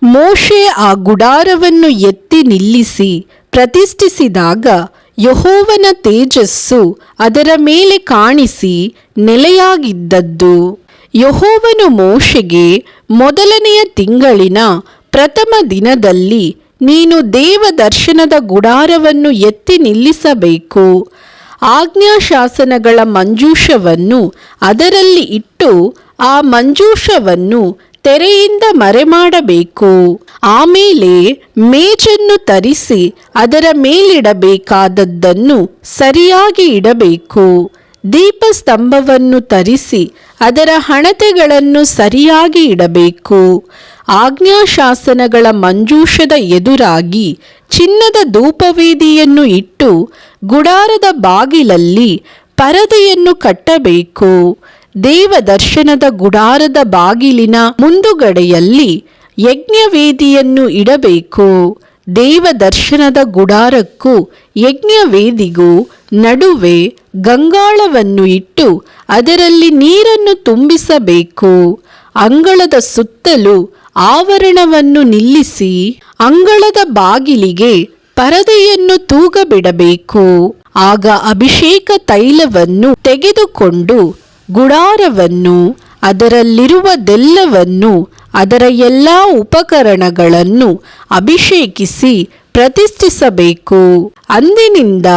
ಮೋಶೆ ಆ ಗುಡಾರವನ್ನು ಎತ್ತಿ ನಿಲ್ಲಿಸಿ ಪ್ರತಿಷ್ಠಿಸಿದಾಗ ಯೆಹೋವನ ತೇಜಸ್ಸು ಅದರ ಮೇಲೆ ಕಾಣಿಸಿ ನೆಲೆಯಾಗಿದ್ದದ್ದು. ಯೆಹೋವನು ಮೋಶೆಗೆ ಮೊದಲನೆಯ ತಿಂಗಳಿನ ಪ್ರಥಮ ದಿನದಲ್ಲಿ ನೀನು ದೇವದರ್ಶನದ ಗುಡಾರವನ್ನು ಎತ್ತಿ ನಿಲ್ಲಿಸಬೇಕು. ಆಜ್ಞಾಶಾಸನಗಳ ಮಂಜೂಷವನ್ನು ಅದರಲ್ಲಿ ಇಟ್ಟು ಆ ಮಂಜೂಷವನ್ನು ತೆರೆಯಿಂದ ಮರೆಮಾಡಬೇಕು. ಆಮೇಲೆ ಮೇಜನ್ನು ತರಿಸಿ ಅದರ ಮೇಲಿಡಬೇಕಾದದ್ದನ್ನು ಸರಿಯಾಗಿ ಇಡಬೇಕು. ದೀಪಸ್ತಂಭವನ್ನು ತರಿಸಿ ಅದರ ಹಣತೆಗಳನ್ನು ಸರಿಯಾಗಿ ಇಡಬೇಕು. ಆಜ್ಞಾಶಾಸನಗಳ ಮಂಜೂಷದ ಎದುರಾಗಿ ಚಿನ್ನದ ಧೂಪವೇದಿಯನ್ನು ಇಟ್ಟು ಗುಡಾರದ ಬಾಗಿಲಲ್ಲಿ ಪರದೆಯನ್ನು ಕಟ್ಟಬೇಕು. ದೇವದರ್ಶನದ ಗುಡಾರದ ಬಾಗಿಲಿನ ಮುಂದುಗಡೆಯಲ್ಲಿ ಯಜ್ಞವೇದಿಯನ್ನು ಇಡಬೇಕು. ದೇವದರ್ಶನದ ಗುಡಾರಕ್ಕೂ ಯಜ್ಞವೇದಿಗೂ ನಡುವೆ ಗಂಗಾಳವನ್ನು ಇಟ್ಟು ಅದರಲ್ಲಿ ನೀರನ್ನು ತುಂಬಿಸಬೇಕು. ಅಂಗಳದ ಸುತ್ತಲೂ ಆವರಣವನ್ನು ನಿಲ್ಲಿಸಿ ಅಂಗಳದ ಬಾಗಿಲಿಗೆ ಪರದೆಯನ್ನು ತೂಗಬಿಡಬೇಕು. ಆಗ ಅಭಿಷೇಕ ತೈಲವನ್ನು ತೆಗೆದುಕೊಂಡು ಗುಡಾರವನ್ನು, ಅದರಲ್ಲಿರುವುದೆಲ್ಲವನ್ನು, ಅದರ ಎಲ್ಲ ಉಪಕರಣಗಳನ್ನು ಅಭಿಷೇಕಿಸಿ ಪ್ರತಿಷ್ಠಿಸಬೇಕು. ಅಂದಿನಿಂದ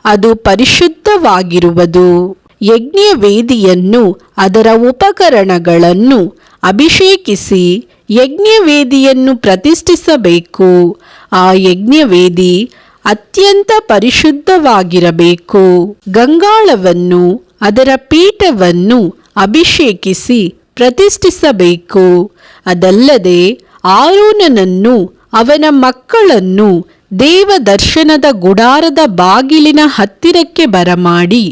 ಅದು ಪರಿಶುದ್ಧವಾಗಿರುವುದು. ಯಜ್ಞವೇದಿಯನ್ನು, ಅದರ ಉಪಕರಣಗಳನ್ನು ಅಭಿಷೇಕಿಸಿ ಯಜ್ಞವೇದಿಯನ್ನು ಪ್ರತಿಷ್ಠಿಸಬೇಕು. ಆ ಯಜ್ಞವೇದಿ ಅತ್ಯಂತ ಪರಿಶುದ್ಧವಾಗಿರಬೇಕು. ಗಂಗಾಳವನ್ನು, ಅದರ ಪೀಠವನ್ನು ಅಭಿಷೇಕಿಸಿ ಪ್ರತಿಷ್ಠಿಸಬೇಕು. ಅದಲ್ಲದೆ ಆರೋನನನ್ನು ಅವನ ಮಕ್ಕಳನ್ನು ದೇವದರ್ಶನದ ಗುಡಾರದ ಬಾಗಿಲಿನ ಹತ್ತಿರಕ್ಕೆ ಬರಮಾಡಿ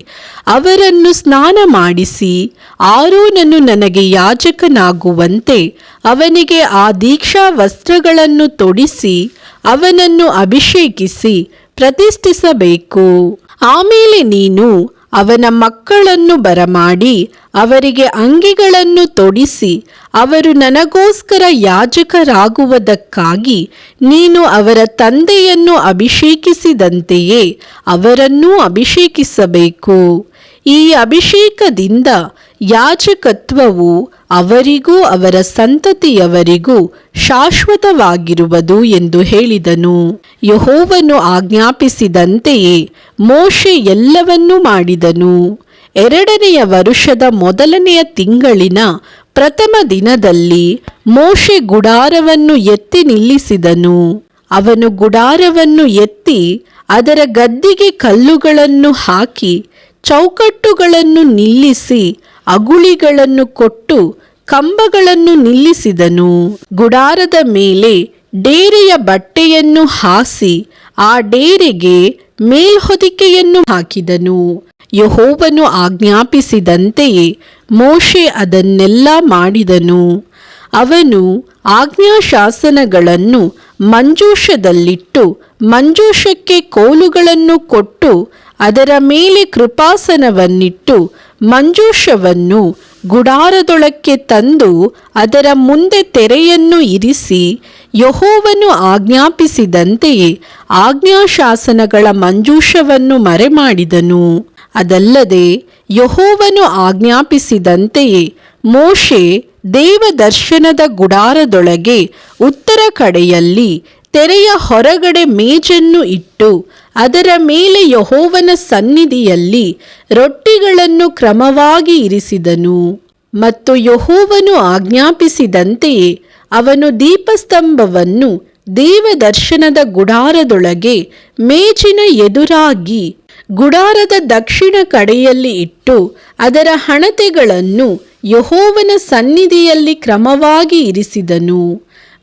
ಅವರನ್ನು ಸ್ನಾನ ಮಾಡಿಸಿ, ಆರೋನನು ನನಗೆ ಯಾಜಕನಾಗುವಂತೆ ಅವನಿಗೆ ಆ ದೀಕ್ಷಾ ವಸ್ತ್ರಗಳನ್ನು ತೊಡಿಸಿ ಅವನನ್ನು ಅಭಿಷೇಕಿಸಿ ಪ್ರತಿಷ್ಠಿಸಬೇಕು. ಆಮೇಲೆ ನೀನು ಅವನ ಮಕ್ಕಳನ್ನು ಬರಮಾಡಿ ಅವರಿಗೆ ಅಂಗಿಗಳನ್ನು ತೊಡಿಸಿ, ಅವರು ನನಗೋಸ್ಕರ ಯಾಜಕರಾಗುವುದಕ್ಕಾಗಿ ನೀನು ಅವರ ತಂದೆಯನ್ನು ಅಭಿಷೇಕಿಸಿದಂತೆಯೇ ಅವರನ್ನೂ ಅಭಿಷೇಕಿಸಬೇಕು. ಈ ಅಭಿಷೇಕದಿಂದ ಯಾಜಕತ್ವವು ಅವರಿಗೂ ಅವರ ಸಂತತಿಯವರಿಗೂ ಶಾಶ್ವತವಾಗಿರುವುದು ಎಂದು ಹೇಳಿದನು. ಯೆಹೋವನು ಆಜ್ಞಾಪಿಸಿದಂತೆಯೇ ಮೋಶೆ ಎಲ್ಲವನ್ನೂ ಮಾಡಿದನು. 2ನೆಯ ವರುಷದ ಮೊದಲನೆಯ ತಿಂಗಳಿನ ಪ್ರಥಮ ದಿನದಲ್ಲಿ ಮೋಶೆ ಗುಡಾರವನ್ನು ಎತ್ತಿ ನಿಲ್ಲಿಸಿದನು. ಅವನು ಗುಡಾರವನ್ನು ಎತ್ತಿ ಅದರ ಗದ್ದಿಗೆ ಕಲ್ಲುಗಳನ್ನು ಹಾಕಿ ಚೌಕಟ್ಟುಗಳನ್ನು ನಿಲ್ಲಿಸಿ ಅಗುಳಿಗಳನ್ನು ಕೊಟ್ಟು ಕಂಬಗಳನ್ನು ನಿಲ್ಲಿಸಿದನು. ಗುಡಾರದ ಮೇಲೆ ಡೇರೆಯ ಬಟ್ಟೆಯನ್ನು ಹಾಸಿ ಆ ಡೇರೆಗೆ ಮೇಲ್ಹೊದಿಕೆಯನ್ನು ಹಾಕಿದನು. ಯೆಹೋವನು ಆಜ್ಞಾಪಿಸಿದಂತೆಯೇ ಮೋಶೆ ಅದನ್ನೆಲ್ಲ ಮಾಡಿದನು. ಅವನು ಆಜ್ಞಾಶಾಸನಗಳನ್ನು ಮಂಜೂಷದಲ್ಲಿಟ್ಟು ಮಂಜೂಷಕ್ಕೆ ಕೋಲುಗಳನ್ನು ಕೊಟ್ಟು ಅದರ ಮೇಲೆ ಕೃಪಾಸನವನ್ನಿಟ್ಟು ಮಂಜೂಷವನ್ನು ಗುಡಾರದೊಳಕ್ಕೆ ತಂದು ಅದರ ಮುಂದೆ ತೆರೆಯನ್ನು ಇರಿಸಿ ಯೆಹೋವನು ಆಜ್ಞಾಪಿಸಿದಂತೆಯೇ ಆಜ್ಞಾಶಾಸನಗಳ ಮಂಜೂಷವನ್ನು ಮರೆಮಾಡಿದನು. ಅದಲ್ಲದೆ ಯೆಹೋವನು ಆಜ್ಞಾಪಿಸಿದಂತೆಯೇ ಮೋಶೆ ದೇವದರ್ಶನದ ಗುಡಾರದೊಳಗೆ ಉತ್ತರ ಕಡೆಯಲ್ಲಿ ತೆರೆಯ ಹೊರಗಡೆ ಮೇಜನ್ನು ಇಟ್ಟು ಅದರ ಮೇಲೆ ಯೆಹೋವನ ಸನ್ನಿಧಿಯಲ್ಲಿ ರೊಟ್ಟಿಗಳನ್ನು ಕ್ರಮವಾಗಿ ಇರಿಸಿದನು. ಮತ್ತು ಯೆಹೋವನು ಆಜ್ಞಾಪಿಸಿದಂತೆಯೇ ಅವನು ದೀಪಸ್ತಂಭವನ್ನು ದೇವದರ್ಶನದ ಗುಡಾರದೊಳಗೆ ಮೇಜಿನ ಎದುರಾಗಿ ಗುಡಾರದ ದಕ್ಷಿಣ ಕಡೆಯಲ್ಲಿ ಇಟ್ಟು ಅದರ ಹಣತೆಗಳನ್ನು ಯೆಹೋವನ ಸನ್ನಿಧಿಯಲ್ಲಿ ಕ್ರಮವಾಗಿ ಇರಿಸಿದನು.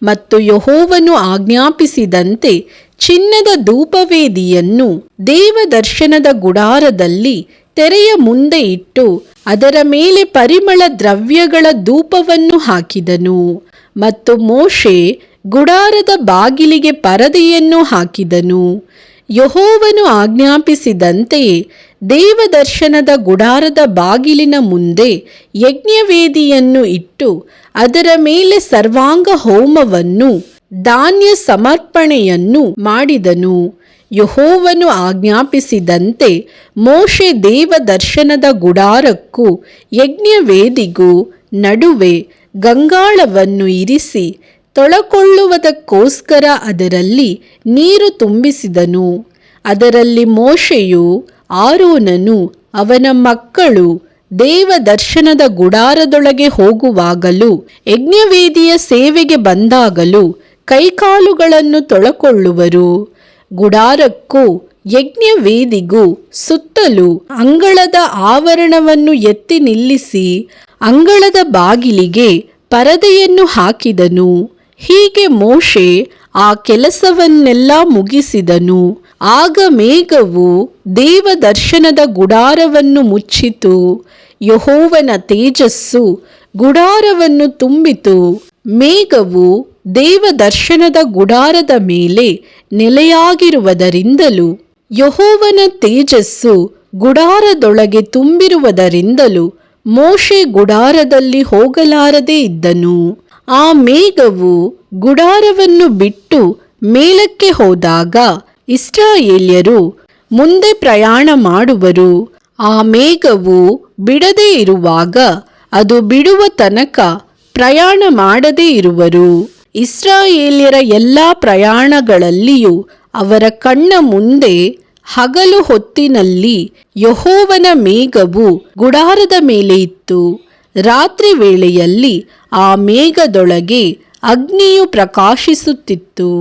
ಮತ್ತು ಯೆಹೋವನು ಆಜ್ಞಾಪಿಸಿದಂತೆ ಚಿನ್ನದ ಧೂಪವೇದಿಯನ್ನು ದೇವದರ್ಶನದ ಗುಡಾರದಲ್ಲಿ ತೆರೆಯ ಮುಂದೆ ಇಟ್ಟು ಅದರ ಮೇಲೆ ಪರಿಮಳ ದ್ರವ್ಯಗಳ ಧೂಪವನ್ನು ಹಾಕಿದನು. ಮತ್ತು ಮೋಶೆ ಗುಡಾರದ ಬಾಗಿಲಿಗೆ ಪರದೆಯನ್ನು ಹಾಕಿದನು. ಯೆಹೋವನು ಆಜ್ಞಾಪಿಸಿದಂತೆಯೇ ದೇವದರ್ಶನದ ಗುಡಾರದ ಬಾಗಿಲಿನ ಮುಂದೆ ಯಜ್ಞವೇದಿಯನ್ನು ಇಟ್ಟು ಅದರ ಮೇಲೆ ಸರ್ವಾಂಗ ಹೋಮವನ್ನು ಧಾನ್ಯ ಸಮರ್ಪಣೆಯನ್ನು ಮಾಡಿದನು. ಯೆಹೋವನು ಆಜ್ಞಾಪಿಸಿದಂತೆ ಮೋಶೆ ದೇವದರ್ಶನದ ಗುಡಾರಕ್ಕೂ ಯಜ್ಞವೇದಿಗೂ ನಡುವೆ ಗಂಗಾಳವನ್ನು ಇರಿಸಿ ತೊಳಕೊಳ್ಳುವುದಕ್ಕೋಸ್ಕರ ಅದರಲ್ಲಿ ನೀರು ತುಂಬಿಸಿದನು. ಅದರಲ್ಲಿ ಮೋಶೆಯು ಆರೋನನು ಅವನ ಮಕ್ಕಳು ದೇವದರ್ಶನದ ಗುಡಾರದೊಳಗೆ ಹೋಗುವಾಗಲೂ ಯಜ್ಞವೇದಿಯ ಸೇವೆಗೆ ಬಂದಾಗಲೂ ಕೈಕಾಲುಗಳನ್ನು ತೊಳಕೊಳ್ಳುವರು. ಗುಡಾರಕ್ಕೂ ಯಜ್ಞವೇದಿಗೂ ಸುತ್ತಲೂ ಅಂಗಳದ ಆವರಣವನ್ನು ಎತ್ತಿ ನಿಲ್ಲಿಸಿ ಅಂಗಳದ ಬಾಗಿಲಿಗೆ ಪರದೆಯನ್ನು ಹಾಕಿದನು. ಹೀಗೆ ಮೋಶೆ ಆ ಕೆಲಸವನ್ನೆಲ್ಲ ಮುಗಿಸಿದನು. ಆಗ ಮೇಘವು ದೇವದರ್ಶನದ ಗುಡಾರವನ್ನು ಮುಚ್ಚಿತು. ಯೆಹೋವನ ತೇಜಸ್ಸು ಗುಡಾರವನ್ನು ತುಂಬಿತು. ಮೇಘವು ದೇವದರ್ಶನದ ಗುಡಾರದ ಮೇಲೆ ನೆಲೆಯಾಗಿರುವುದರಿಂದಲೂ ಯೆಹೋವನ ತೇಜಸ್ಸು ಗುಡಾರದೊಳಗೆ ತುಂಬಿರುವುದರಿಂದಲೂ ಮೋಶೆ ಗುಡಾರದಲ್ಲಿ ಹೋಗಲಾರದೆ ಇದ್ದನು. ಆ ಮೇಘವು ಗುಡಾರವನ್ನು ಬಿಟ್ಟು ಮೇಲಕ್ಕೆ ಹೋದಾಗ ಇಸ್ರಾಯೇಲ್ಯರು ಮುಂದೆ ಪ್ರಯಾಣ ಮಾಡುವರು. ಆ ಮೇಘವು ಬಿಡದೇ ಇರುವಾಗ ಅದು ಬಿಡುವ ತನಕ ಪ್ರಯಾಣ ಮಾಡದೇ ಇರುವರು. ಇಸ್ರಾಯೇಲ್ಯರ ಎಲ್ಲ ಪ್ರಯಾಣಗಳಲ್ಲಿಯೂ ಅವರ ಕಣ್ಣ ಮುಂದೆ ಹಗಲು ಹೊತ್ತಿನಲ್ಲಿ ಯೆಹೋವನ ಮೇಘವು ಗುಡಾರದ ಮೇಲೆ ಇತ್ತು. ರಾತ್ರಿ ವೇಳೆಯಲ್ಲಿ ಆ ಮೇಘದೊಳಗೆ ಅಗ್ನಿಯು ಪ್ರಕಾಶಿಸುತ್ತಿತ್ತು.